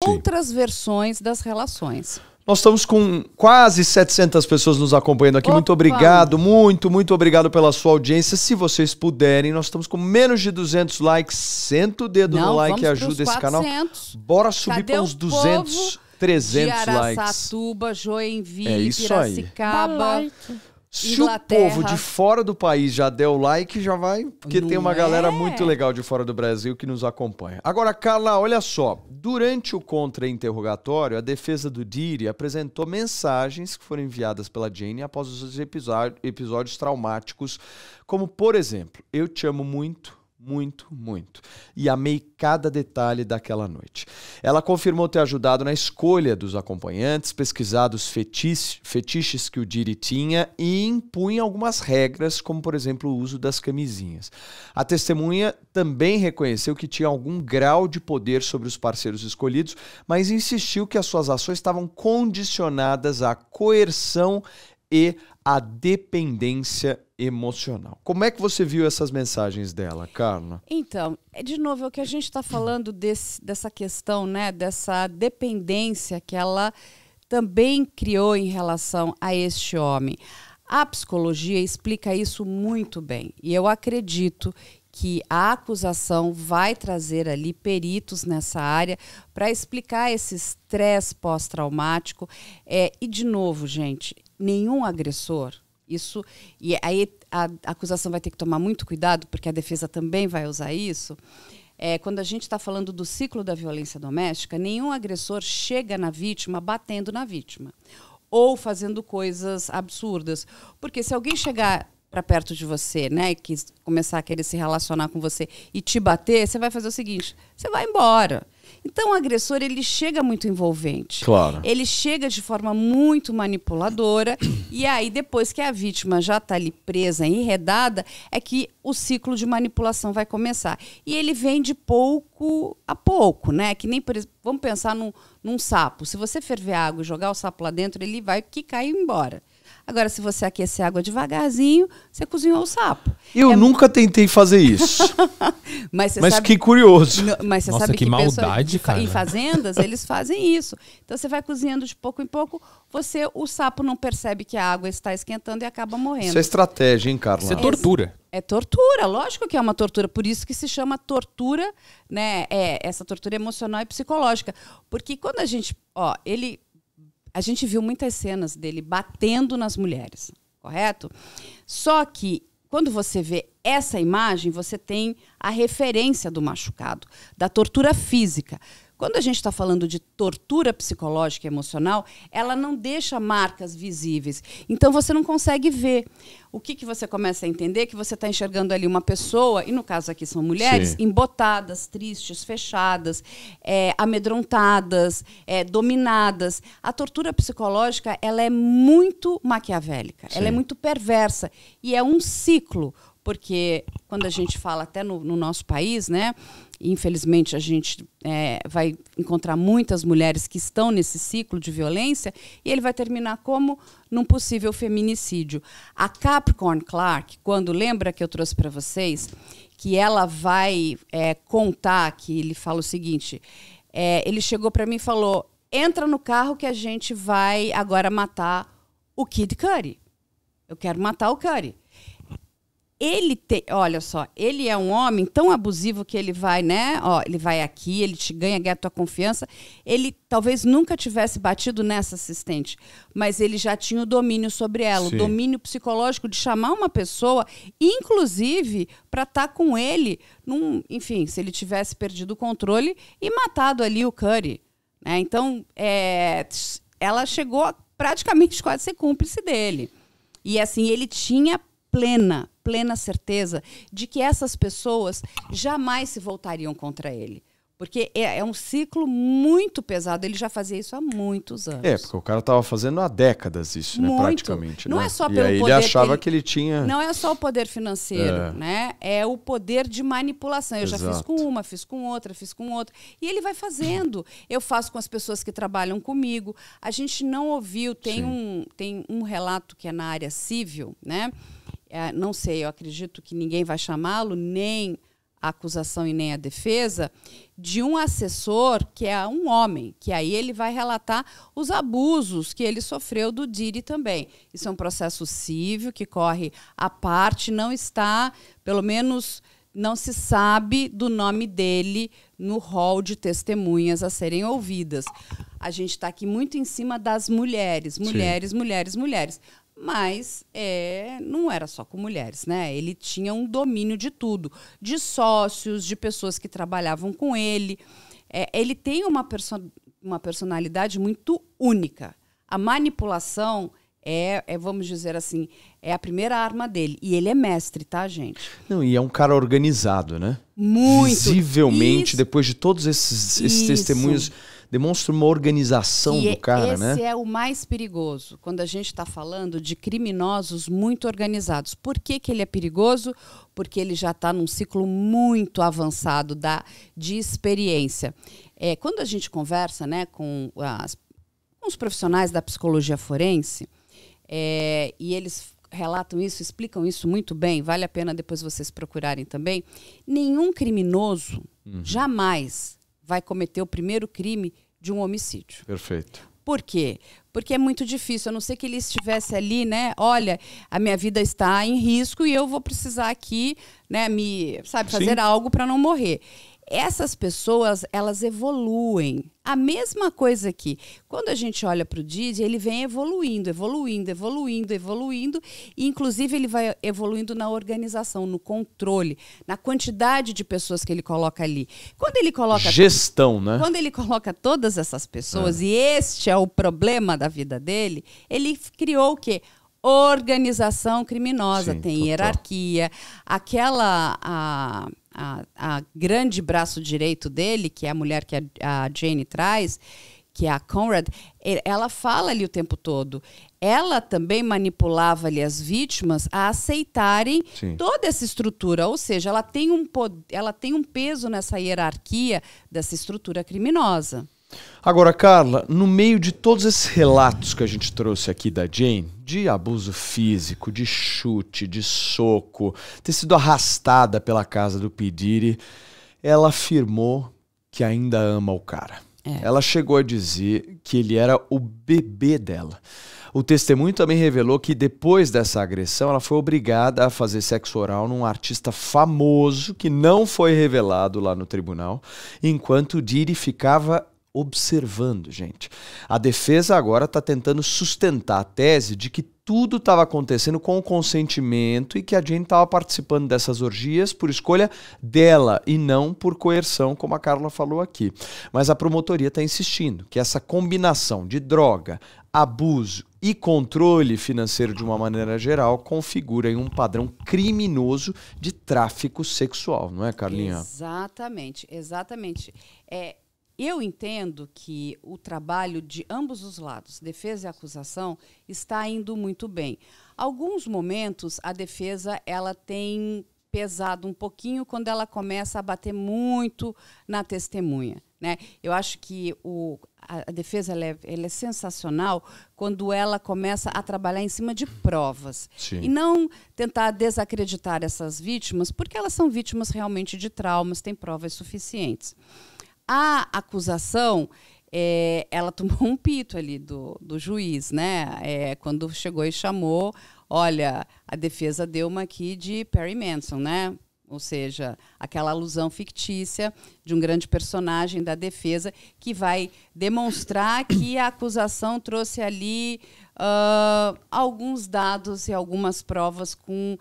outras versões das relações. Nós estamos com quase 700 pessoas nos acompanhando aqui. Muito obrigado, muito obrigado pela sua audiência. Se vocês puderem, nós estamos com menos de 200 likes. Senta o dedo no like e ajuda esse canal. Bora subir para uns 200, 300 likes. De Araçatuba, Joinville, Piracicaba, Se o povo de fora do país já deu like, já vai, porque tem uma galera muito legal de fora do Brasil que nos acompanha. Agora, Carla, olha só, durante o contra-interrogatório, a defesa do Diddy apresentou mensagens que foram enviadas pela Jane após os episódios traumáticos, como, por exemplo, eu te amo muito, e amei cada detalhe daquela noite. Ela confirmou ter ajudado na escolha dos acompanhantes, pesquisado os fetiches que o Diddy tinha e impunha algumas regras, como, por exemplo, o uso das camisinhas. A testemunha também reconheceu que tinha algum grau de poder sobre os parceiros escolhidos, mas insistiu que as suas ações estavam condicionadas à coerção e à dependência emocional. Como é que você viu essas mensagens dela, Carla? Então, de novo, é o que a gente está falando dessa questão, né, dessa dependência que ela também criou em relação a este homem. A psicologia explica isso muito bem. E eu acredito que a acusação vai trazer ali peritos nessa área para explicar esse estresse pós-traumático. E, de novo, gente, nenhum agressor, e aí a acusação vai ter que tomar muito cuidado, porque a defesa também vai usar isso. Quando a gente está falando do ciclo da violência doméstica, nenhum agressor chega na vítima batendo na vítima ou fazendo coisas absurdas. Porque se alguém chegar para perto de você, né, e começar a querer se relacionar com você e te bater, você vai fazer o seguinte, você vai embora. Então, o agressor, ele chega muito envolvente. Claro. Ele chega de forma muito manipuladora e aí, depois que a vítima já está ali presa, enredada, é que o ciclo de manipulação vai começar. E ele vem de pouco a pouco, né? Que nem, por exemplo, vamos pensar num sapo. Se você ferver água e jogar o sapo lá dentro, ele vai quicar e ir embora. Agora, se você aquecer a água devagarzinho, você cozinhou o sapo. Eu nunca tentei fazer isso. Mas sabe, que curioso. Mas você Nossa, sabe que maldade, cara. Em fazendas, eles fazem isso. Então, você vai cozinhando de pouco em pouco, o sapo não percebe que a água está esquentando e acaba morrendo. Isso é estratégia, hein, Carla? Isso é tortura. É tortura, lógico que é uma tortura. Por isso que se chama tortura, né? Essa tortura emocional e psicológica. Porque quando a gente... A gente viu muitas cenas dele batendo nas mulheres, correto? Só que, quando você vê essa imagem, você tem a referência do machucado, da tortura física. Quando a gente está falando de tortura psicológica e emocional, ela não deixa marcas visíveis. Então, você não consegue ver. O que você começa a entender? Que você está enxergando ali uma pessoa, e no caso aqui são mulheres, embotadas, tristes, fechadas, amedrontadas, dominadas. A tortura psicológica, ela é muito maquiavélica, ela é muito perversa. E é um ciclo, porque quando a gente fala até no nosso país, né? Infelizmente, a gente vai encontrar muitas mulheres que estão nesse ciclo de violência e ele vai terminar como num possível feminicídio. A Capricorn Clark, quando lembra que eu trouxe para vocês, que ela vai contar, que ele fala o seguinte, ele chegou para mim e falou, entra no carro que a gente vai agora matar o Kid Cudi. Eu quero matar o Cudi. Olha só, ele é um homem tão abusivo que ele vai, né? Ele vai aqui, ele te ganha a tua confiança. Ele talvez nunca tivesse batido nessa assistente, mas ele já tinha o domínio sobre ela, o domínio psicológico de chamar uma pessoa, inclusive para estar com ele, enfim, se ele tivesse perdido o controle e matado ali o Cudi. Né? Então, ela chegou a praticamente quase ser cúmplice dele. E assim, ele tinha plena certeza de que essas pessoas jamais se voltariam contra ele. Porque é um ciclo muito pesado. Ele já fazia isso há muitos anos. Porque o cara estava fazendo há décadas isso, né? Praticamente. Não né? é só e pelo aí poder ele achava que ele tinha... Não é só o poder financeiro, né? É o poder de manipulação. Eu já fiz com uma, fiz com outra, fiz com outra. E ele vai fazendo. Eu faço com as pessoas que trabalham comigo. A gente não ouviu, tem um relato que é na área civil, né? Não sei, eu acredito que ninguém vai chamá-lo, nem a acusação e nem a defesa, de um assessor que é um homem, que aí ele vai relatar os abusos que ele sofreu do Diddy também. Isso é um processo civil que corre à parte, não está, pelo menos não se sabe do nome dele no rol de testemunhas a serem ouvidas. A gente está aqui muito em cima das mulheres, mulheres, Sim. mulheres, mulheres. Mas não era só com mulheres, né? Ele tinha um domínio de tudo, de sócios, de pessoas que trabalhavam com ele. Ele tem uma personalidade muito única. A manipulação vamos dizer assim, é a primeira arma dele. E ele é mestre, tá, gente? Não, e é um cara organizado, né? Muito. Visivelmente, depois de todos esses testemunhos, demonstra uma organização do cara, né? Esse é o mais perigoso, quando a gente está falando de criminosos muito organizados. Por que ele é perigoso? Porque ele já está num ciclo muito avançado de experiência. Quando a gente conversa, né, com os profissionais da psicologia forense, e eles relatam isso, explicam isso muito bem, vale a pena depois vocês procurarem também, nenhum criminoso jamais vai cometer o primeiro crime de um homicídio. Perfeito. Por quê? Porque é muito difícil, a não ser que ele estivesse ali, né? Olha, a minha vida está em risco e eu vou precisar aqui, né, fazer algo para não morrer. Essas pessoas, elas evoluem. A mesma coisa aqui. Quando a gente olha para o Diddy, ele vem evoluindo, evoluindo, evoluindo, evoluindo. E, inclusive, ele vai evoluindo na organização, no controle, na quantidade de pessoas que ele coloca ali. Quando ele coloca... Gestão, né? Quando ele coloca todas essas pessoas, e este é o problema da vida dele, ele criou o quê? Organização criminosa. Sim, tem total. Hierarquia. A grande braço direito dele, que é a mulher que a Jane traz, que é a Conrad, ela fala ali o tempo todo. Ela também manipulava ali as vítimas a aceitarem toda essa estrutura. Ou seja, ela tem um peso nessa hierarquia dessa estrutura criminosa. Agora, Carla, no meio de todos esses relatos que a gente trouxe aqui da Jane, de abuso físico, de chute, de soco, ter sido arrastada pela casa do P. Diddy, ela afirmou que ainda ama o cara. Ela chegou a dizer que ele era o bebê dela. O testemunho também revelou que depois dessa agressão ela foi obrigada a fazer sexo oral num artista famoso que não foi revelado lá no tribunal, enquanto o Diddy ficava observando, gente. A defesa agora está tentando sustentar a tese de que tudo estava acontecendo com o consentimento e que a Jane estava participando dessas orgias por escolha dela e não por coerção, como a Carla falou aqui. Mas a promotoria está insistindo que essa combinação de droga, abuso e controle financeiro de uma maneira geral configura um padrão criminoso de tráfico sexual, não é, Carlinha? Exatamente, exatamente. Eu entendo que o trabalho de ambos os lados, defesa e acusação, está indo muito bem. Alguns momentos a defesa ela tem pesado um pouquinho quando ela começa a bater muito na testemunha, né? Eu acho que a defesa ela é sensacional quando ela começa a trabalhar em cima de provas. Sim. E não tentar desacreditar essas vítimas, porque elas são vítimas realmente de traumas, têm provas suficientes. A acusação, ela tomou um pito ali do juiz, né? Quando chegou e chamou, olha, a defesa deu uma aqui de Perry Mason, né? Ou seja, aquela alusão fictícia de um grande personagem da defesa que vai demonstrar que a acusação trouxe ali alguns dados e algumas provas com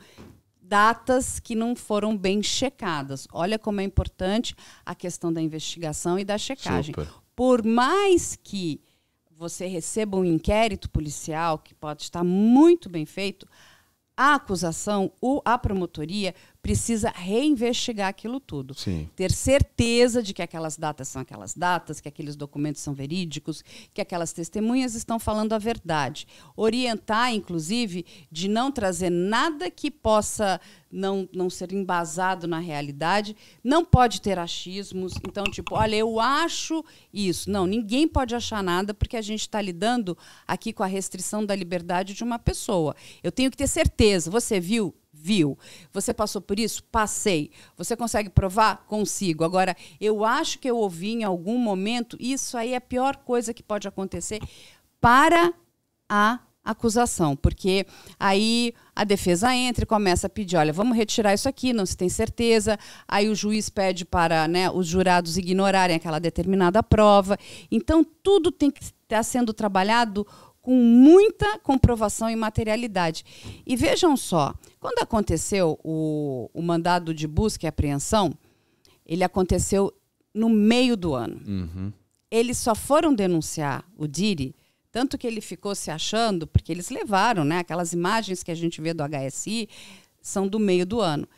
datas que não foram bem checadas. Olha como é importante a questão da investigação e da checagem. Super. Por mais que você receba um inquérito policial, que pode estar muito bem feito, a acusação ou a promotoria precisa reinvestigar aquilo tudo. Sim. Ter certeza de que aquelas datas são aquelas datas, que aqueles documentos são verídicos, que aquelas testemunhas estão falando a verdade. Orientar, inclusive, de não trazer nada que possa não ser embasado na realidade. Não pode ter achismos. Então, tipo, olha, eu acho isso. Não, ninguém pode achar nada, porque a gente está lidando aqui com a restrição da liberdade de uma pessoa. Eu tenho que ter certeza. Você viu? Viu. Você passou por isso? Passei. Você consegue provar? Consigo. Agora, eu acho que eu ouvi em algum momento, isso aí é a pior coisa que pode acontecer para a acusação, porque aí a defesa entra e começa a pedir, olha, vamos retirar isso aqui, não se tem certeza, aí o juiz pede para, né, os jurados ignorarem aquela determinada prova. Então, tudo tem que estar sendo trabalhado com muita comprovação e materialidade. E vejam só, quando aconteceu o mandado de busca e apreensão, ele aconteceu no meio do ano. Uhum. Eles só foram denunciar o Diri, tanto que ele ficou se achando, porque eles levaram, né, aquelas imagens que a gente vê do HSI, são do meio do ano.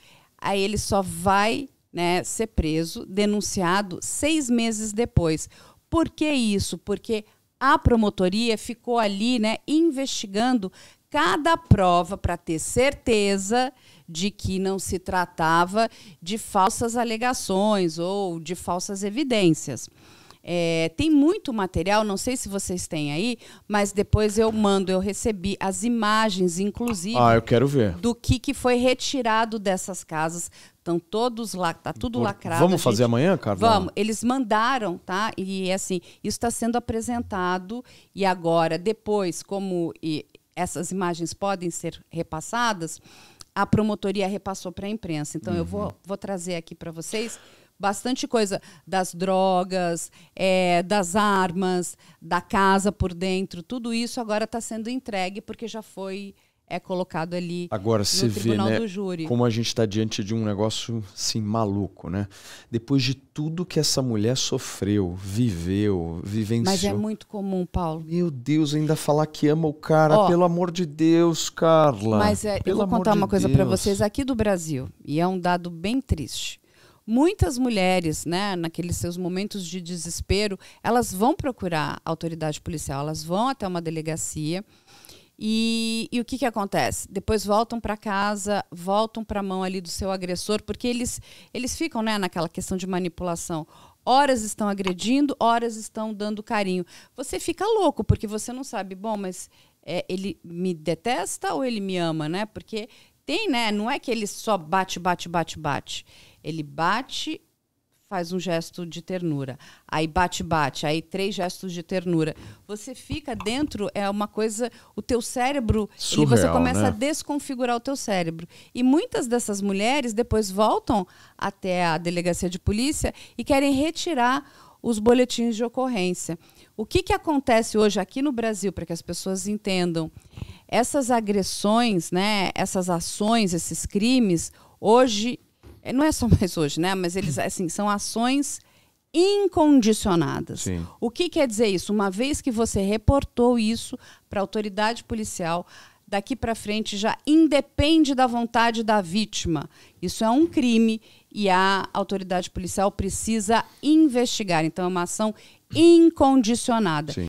Aí ele só vai, né, ser preso, denunciado 6 meses depois. Por que isso? Porque a promotoria ficou ali, né, investigando cada prova para ter certeza de que não se tratava de falsas alegações ou de falsas evidências. Tem muito material, não sei se vocês têm aí, mas depois eu recebi as imagens, inclusive, eu quero ver. do que foi retirado dessas casas. Estão todos lá, tá tudo lacrado. Vamos fazer amanhã, Carla? Vamos, eles mandaram, tá? E assim, isso está sendo apresentado e agora, depois, como essas imagens podem ser repassadas, a promotoria repassou para a imprensa. Então, eu vou trazer aqui para vocês bastante coisa das drogas, das armas, da casa por dentro. Tudo isso agora está sendo entregue porque já foi colocado ali agora, no tribunal vê, né, do júri. como a gente está diante de um negócio assim maluco, né? Depois de tudo que essa mulher sofreu, viveu, vivenciou. Mas é muito comum, Paulo. Meu Deus, ainda falar que ama o cara, pelo amor de Deus, Carla. Mas eu vou contar uma coisa para vocês aqui do Brasil, e é um dado bem triste. Muitas mulheres, né, naqueles seus momentos de desespero, elas vão procurar a autoridade policial, elas vão até uma delegacia e o que acontece? Depois voltam para casa, voltam para a mão ali do seu agressor, porque eles ficam, né, naquela questão de manipulação. Horas estão agredindo, horas estão dando carinho. Você fica louco, porque você não sabe, bom, mas ele me detesta ou ele me ama, né? Porque tem, né? Não é que ele só bate. Ele bate, faz um gesto de ternura. Aí bate, aí 3 gestos de ternura. Você fica dentro, é uma coisa, o teu cérebro, surreal, você começa, né, a desconfigurar o teu cérebro. E muitas dessas mulheres depois voltam até a delegacia de polícia e querem retirar os boletins de ocorrência. O que acontece hoje aqui no Brasil, para que as pessoas entendam? Essas agressões, né, essas ações, esses crimes, hoje, não é só mais hoje, né, mas eles assim, são ações incondicionadas. Sim. O que quer dizer isso? Uma vez que você reportou isso para a autoridade policial, daqui para frente já independe da vontade da vítima. Isso é um crime e a autoridade policial precisa investigar. Então, é uma ação incondicionada. Sim.